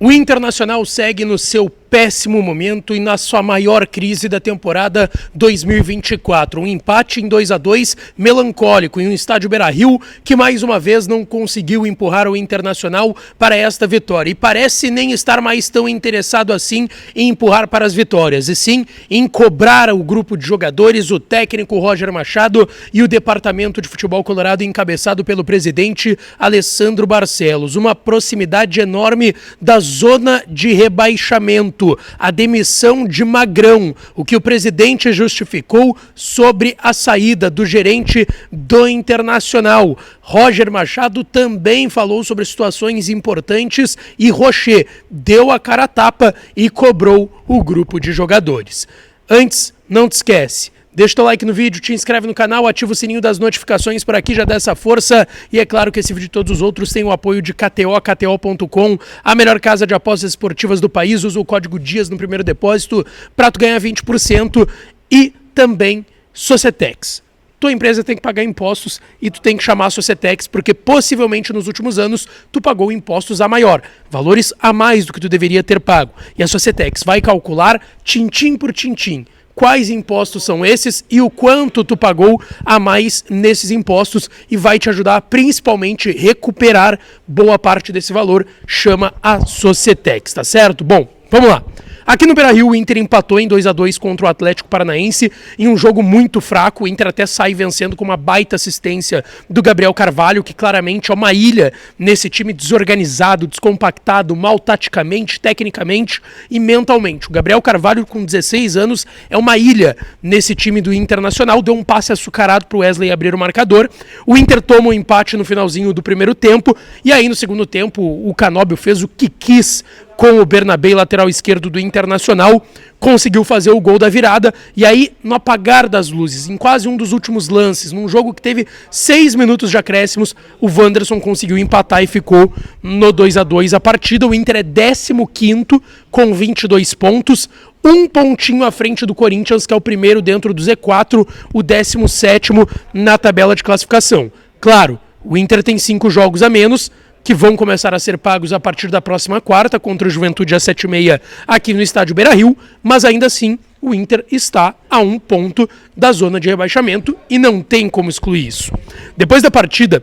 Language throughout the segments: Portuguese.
O Internacional segue no seu péssimo momento e na sua maior crise da temporada 2024. Um empate em 2-2 melancólico em um estádio Beira-Rio que mais uma vez não conseguiu empurrar o Internacional para esta vitória. E parece nem estar mais tão interessado assim em empurrar para as vitórias, e sim em cobrar o grupo de jogadores, o técnico Roger Machado e o departamento de futebol colorado encabeçado pelo presidente Alessandro Barcelos. Uma proximidade enorme da zona de rebaixamento. A demissão de Magrão, o que o presidente justificou sobre a saída do gerente do Internacional. Roger Machado também falou sobre situações importantes e Rocher deu a cara a tapa e cobrou o grupo de jogadores. Antes, não te esquece, deixa o teu like no vídeo, te inscreve no canal, ativa o sininho das notificações por aqui, já dá essa força. E é claro que esse vídeo e todos os outros têm o apoio de KTO, KTO.com, a melhor casa de apostas esportivas do país. Usa o código DIAS no primeiro depósito para tu ganhar 20%. E também Societex. Tua empresa tem que pagar impostos e tu tem que chamar a Societex porque possivelmente nos últimos anos tu pagou impostos a maior, valores a mais do que tu deveria ter pago. E a Societex vai calcular tintim por tintim quais impostos são esses e o quanto tu pagou a mais nesses impostos e vai te ajudar principalmente a recuperar boa parte desse valor. Chama a Societex, tá certo? Bom, vamos lá. Aqui no Beira-Rio, o Inter empatou em 2-2 contra o Atlético Paranaense em um jogo muito fraco. O Inter até sai vencendo com uma baita assistência do Gabriel Carvalho, que claramente é uma ilha nesse time desorganizado, descompactado, mal taticamente, tecnicamente e mentalmente. O Gabriel Carvalho, com 16 anos, é uma ilha nesse time do Internacional. Deu um passe açucarado para o Wesley abrir o marcador. O Inter toma um empate no finalzinho do primeiro tempo e aí no segundo tempo o Canóbio fez o que quis com o Bernabé, lateral esquerdo do Internacional, conseguiu fazer o gol da virada, e aí, no apagar das luzes, em quase um dos últimos lances, num jogo que teve 6 minutos de acréscimos, o Wanderson conseguiu empatar e ficou no 2-2 a partida. O Inter é 15º com 22 pontos, um pontinho à frente do Corinthians, que é o primeiro dentro do Z4, o 17º na tabela de classificação. Claro, o Inter tem 5 jogos a menos, que vão começar a ser pagos a partir da próxima quarta, contra o Juventude às 7h30 aqui no estádio Beira-Rio, mas ainda assim o Inter está a 1 ponto da zona de rebaixamento e não tem como excluir isso. Depois da partida,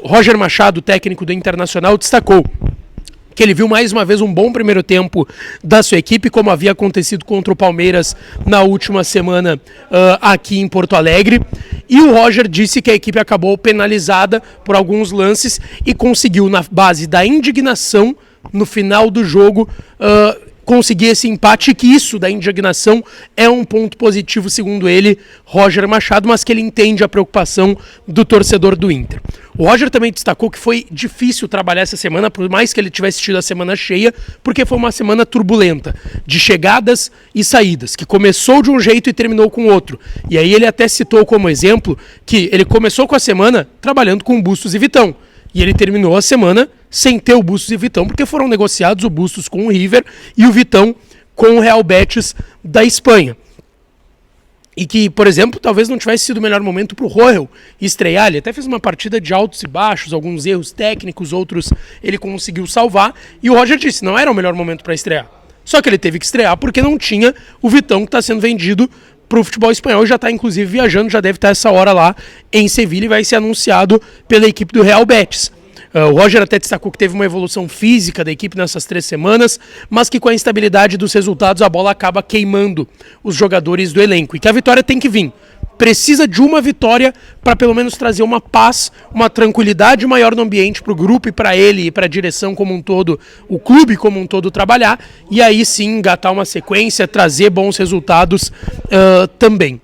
Roger Machado, técnico do Internacional, destacou que ele viu mais uma vez um bom primeiro tempo da sua equipe, como havia acontecido contra o Palmeiras na última semana aqui em Porto Alegre. E o Roger disse que a equipe acabou penalizada por alguns lances e conseguiu, na base da indignação, no final do jogo, conseguir esse empate, e que isso da indignação é um ponto positivo, segundo ele, Roger Machado, mas que ele entende a preocupação do torcedor do Inter. O Roger também destacou que foi difícil trabalhar essa semana, por mais que ele tivesse tido a semana cheia, porque foi uma semana turbulenta, de chegadas e saídas, que começou de um jeito e terminou com outro. E aí ele até citou como exemplo que ele começou com a semana trabalhando com Bustos e Vitão, e ele terminou a semana sem ter o Bustos e Vitão, porque foram negociados o Bustos com o River e o Vitão com o Real Betis da Espanha. E que, por exemplo, talvez não tivesse sido o melhor momento para o Royal estrear. Ele até fez uma partida de altos e baixos, alguns erros técnicos, outros ele conseguiu salvar. E o Roger disse, não era o melhor momento para estrear. Só que ele teve que estrear porque não tinha o Vitão, que está sendo vendido para o futebol espanhol. Já está inclusive viajando, já deve estar essa hora lá em Sevilha e vai ser anunciado pela equipe do Real Betis. O Roger até destacou que teve uma evolução física da equipe nessas 3 semanas, mas que com a instabilidade dos resultados a bola acaba queimando os jogadores do elenco e que a vitória tem que vir. Precisa de uma vitória para pelo menos trazer uma paz, uma tranquilidade maior no ambiente para o grupo e para ele e para a direção como um todo, o clube como um todo trabalhar, e aí sim engatar uma sequência, trazer bons resultados também.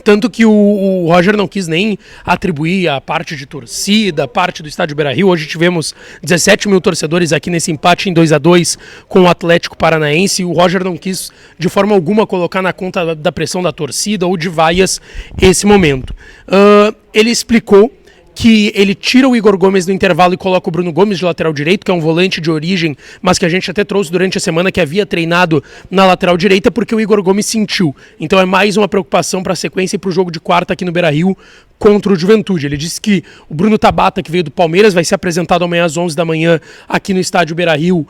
Tanto que o Roger não quis nem atribuir a parte de torcida, a parte do estádio Beira-Rio. Hoje tivemos 17 mil torcedores aqui nesse empate em 2-2 com o Atlético Paranaense. O Roger não quis de forma alguma colocar na conta da pressão da torcida ou de vaias esse momento. Ele explicou que ele tira o Igor Gomes no intervalo e coloca o Bruno Gomes de lateral direito, que é um volante de origem, mas que a gente até trouxe durante a semana, que havia treinado na lateral direita, porque o Igor Gomes sentiu. Então é mais uma preocupação para a sequência e para o jogo de quarta aqui no Beira-Rio contra o Juventude. Ele disse que o Bruno Tabata, que veio do Palmeiras, vai ser apresentado amanhã às 11 da manhã aqui no estádio Beira-Rio,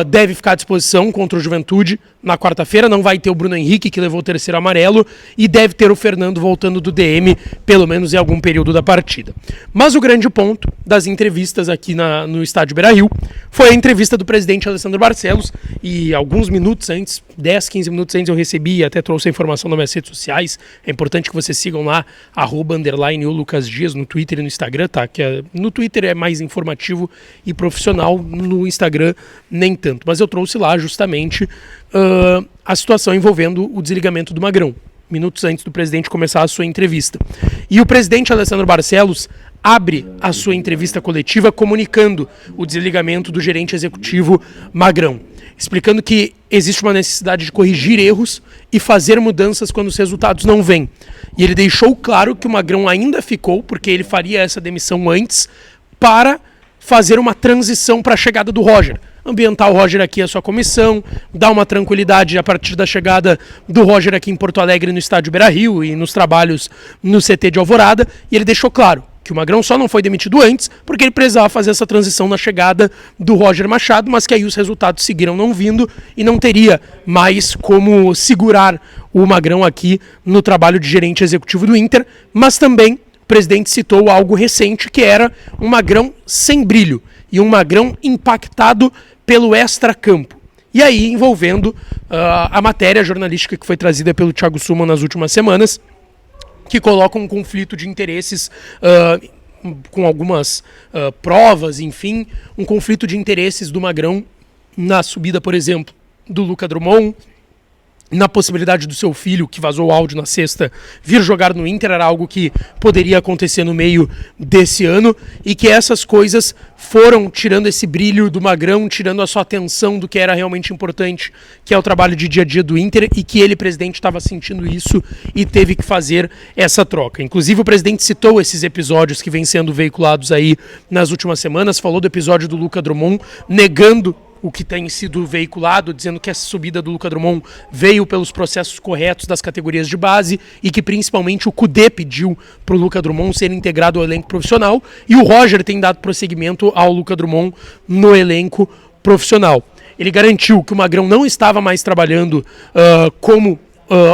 deve ficar à disposição contra o Juventude na quarta-feira. Não vai ter o Bruno Henrique, que levou o terceiro amarelo, e deve ter o Fernando voltando do DM, pelo menos em algum período da partida. Mas o grande ponto das entrevistas aqui no estádio Beira-Rio foi a entrevista do presidente Alessandro Barcelos, e alguns minutos antes, 10, 15 minutos antes, eu recebi e até trouxe a informação nas minhas redes sociais. É importante que vocês sigam lá, @_ o Lucas Dias, no Twitter e no Instagram, tá? No Twitter é mais informativo e profissional, no Instagram nem tanto. Mas eu trouxe lá justamente a situação envolvendo o desligamento do Magrão, minutos antes do presidente começar a sua entrevista. E o presidente Alessandro Barcelos abre a sua entrevista coletiva comunicando o desligamento do gerente executivo Magrão, explicando que existe uma necessidade de corrigir erros e fazer mudanças quando os resultados não vêm. E ele deixou claro que o Magrão ainda ficou, porque ele faria essa demissão antes, para fazer uma transição para a chegada do Roger. Ambientar o Roger aqui a sua comissão, dar uma tranquilidade a partir da chegada do Roger aqui em Porto Alegre, no estádio Beira-Rio e nos trabalhos no CT de Alvorada. E ele deixou claro que o Magrão só não foi demitido antes porque ele precisava fazer essa transição na chegada do Roger Machado, mas que aí os resultados seguiram não vindo e não teria mais como segurar o Magrão aqui no trabalho de gerente executivo do Inter. Mas também o presidente citou algo recente, que era um Magrão sem brilho e um Magrão impactado pelo extracampo. E aí envolvendo a matéria jornalística que foi trazida pelo Thiago Suman nas últimas semanas, que coloca um conflito de interesses com algumas provas, enfim, um conflito de interesses do Magrão na subida, por exemplo, do Luca Drummond, na possibilidade do seu filho, que vazou o áudio na sexta, vir jogar no Inter. Era algo que poderia acontecer no meio desse ano, e que essas coisas foram tirando esse brilho do Magrão, tirando a sua atenção do que era realmente importante, que é o trabalho de dia a dia do Inter, e que ele, presidente, estava sentindo isso e teve que fazer essa troca. Inclusive o presidente citou esses episódios que vêm sendo veiculados aí nas últimas semanas, falou do episódio do Luca Drummond, negando o que tem sido veiculado, dizendo que essa subida do Luca Drummond veio pelos processos corretos das categorias de base e que principalmente o Cudê pediu para o Luca Drummond ser integrado ao elenco profissional, e o Roger tem dado prosseguimento ao Luca Drummond no elenco profissional. Ele garantiu que o Magrão não estava mais trabalhando como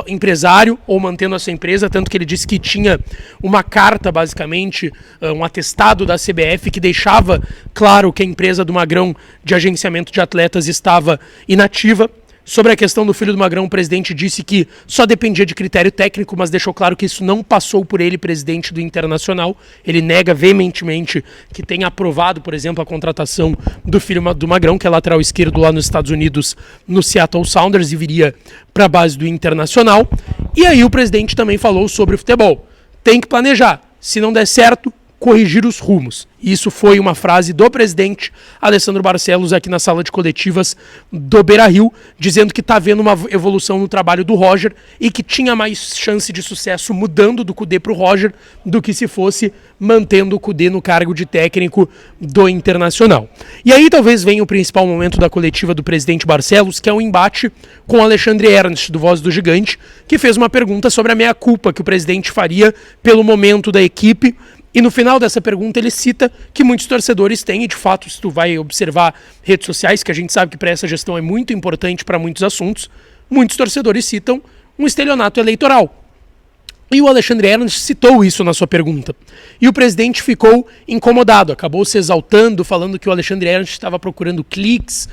empresário ou mantendo a sua empresa, tanto que ele disse que tinha uma carta, basicamente, um atestado da CBF que deixava claro que a empresa do Magrão de agenciamento de atletas estava inativa. Sobre a questão do filho do Magrão, o presidente disse que só dependia de critério técnico, mas deixou claro que isso não passou por ele, presidente do Internacional. Ele nega veementemente que tenha aprovado, por exemplo, a contratação do filho do Magrão, que é lateral esquerdo lá nos Estados Unidos, no Seattle Sounders, e viria para a base do Internacional. E aí o presidente também falou sobre o futebol. Tem que planejar. Se não der certo, corrigir os rumos. Isso foi uma frase do presidente Alessandro Barcelos aqui na sala de coletivas do Beira-Rio, dizendo que está vendo uma evolução no trabalho do Roger e que tinha mais chance de sucesso mudando do Cudê para o Roger do que se fosse mantendo o Cudê no cargo de técnico do Internacional. E aí talvez venha o principal momento da coletiva do presidente Barcelos, que é o embate com o Alexandre Ernst, do Voz do Gigante, que fez uma pergunta sobre a meia-culpa que o presidente faria pelo momento da equipe. E no final dessa pergunta ele cita que muitos torcedores têm, e de fato, se tu vai observar redes sociais, que a gente sabe que para essa gestão é muito importante para muitos assuntos, muitos torcedores citam um estelionato eleitoral. E o Alexandre Ernst citou isso na sua pergunta. E o presidente ficou incomodado, acabou se exaltando, falando que o Alexandre Ernst estava procurando cliques,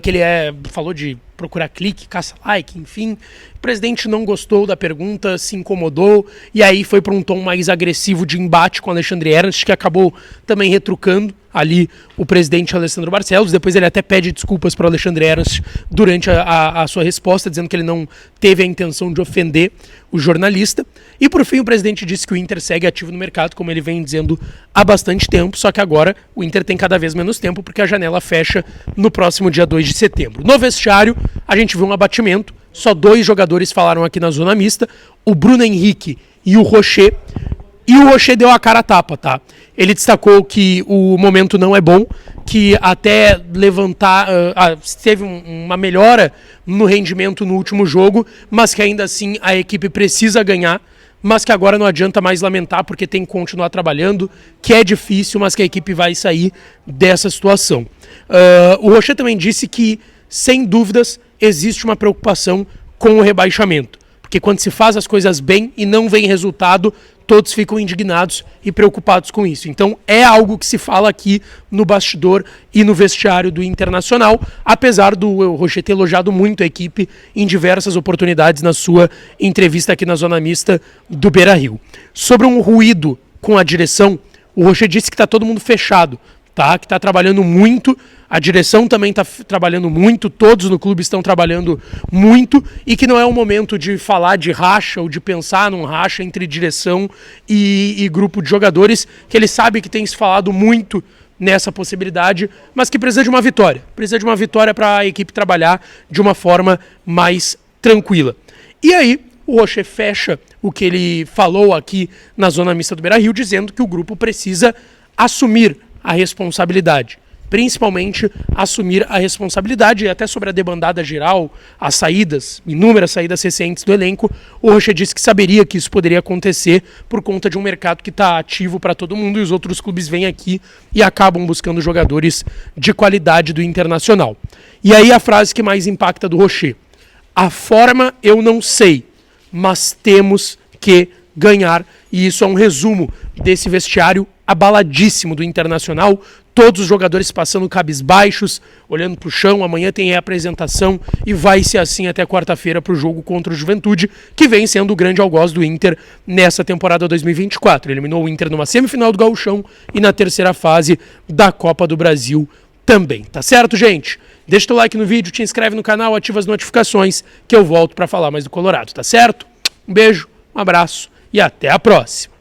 que ele falou de procurar clique, caça-like, enfim. O presidente não gostou da pergunta, se incomodou, e aí foi para um tom mais agressivo de embate com o Alexandre Ernst, que acabou também retrucando ali o presidente Alessandro Barcelos. Depois ele até pede desculpas para o Alexandre Ernst durante a sua resposta, dizendo que ele não teve a intenção de ofender o jornalista. E por fim o presidente disse que o Inter segue ativo no mercado, como ele vem dizendo há bastante tempo, só que agora o Inter tem cada vez menos tempo, porque a janela fecha no próximo dia 2 de setembro. No vestiário, a gente viu um abatimento, só 2 jogadores falaram aqui na zona mista, o Bruno Henrique e o Rocher. E o Rocher deu a cara a tapa, tá? Ele destacou que o momento não é bom, que até levantar, teve uma melhora no rendimento no último jogo, mas que ainda assim a equipe precisa ganhar mas que agora não adianta mais lamentar porque tem que continuar trabalhando, que é difícil, mas que a equipe vai sair dessa situação. O Rocher também disse que, sem dúvidas, existe uma preocupação com o rebaixamento, porque quando se faz as coisas bem e não vem resultado, todos ficam indignados e preocupados com isso. Então é algo que se fala aqui no bastidor e no vestiário do Internacional, apesar do Rocher ter elogiado muito a equipe em diversas oportunidades na sua entrevista aqui na Zona Mista do Beira-Rio. Sobre um ruído com a direção, o Rocher disse que está todo mundo fechado, tá? Que está trabalhando muito, a direção também está trabalhando muito, todos no clube estão trabalhando muito e que não é o momento de falar de racha ou de pensar num racha entre direção e grupo de jogadores, que ele sabe que tem se falado muito nessa possibilidade, mas que precisa de uma vitória para a equipe trabalhar de uma forma mais tranquila. E aí o Rocher fecha o que ele falou aqui na Zona Mista do Beira-Rio, dizendo que o grupo precisa assumir a responsabilidade, principalmente assumir a responsabilidade, e até sobre a debandada geral, as saídas, inúmeras saídas recentes do elenco, o Rocher disse que saberia que isso poderia acontecer por conta de um mercado que está ativo para todo mundo e os outros clubes vêm aqui e acabam buscando jogadores de qualidade do Internacional. E aí a frase que mais impacta do Rocher: a forma eu não sei, mas temos que ganhar. E isso é um resumo desse vestiário abaladíssimo do Internacional, todos os jogadores passando cabisbaixos, olhando para o chão. Amanhã tem a apresentação e vai ser assim até quarta-feira para o jogo contra o Juventude, que vem sendo o grande algoz do Inter nessa temporada 2024. Eliminou o Inter numa semifinal do Gauchão e na terceira fase da Copa do Brasil também. Tá certo, gente? Deixa o like no vídeo, te inscreve no canal, ativa as notificações que eu volto para falar mais do Colorado, tá certo? Um beijo, um abraço e até a próxima.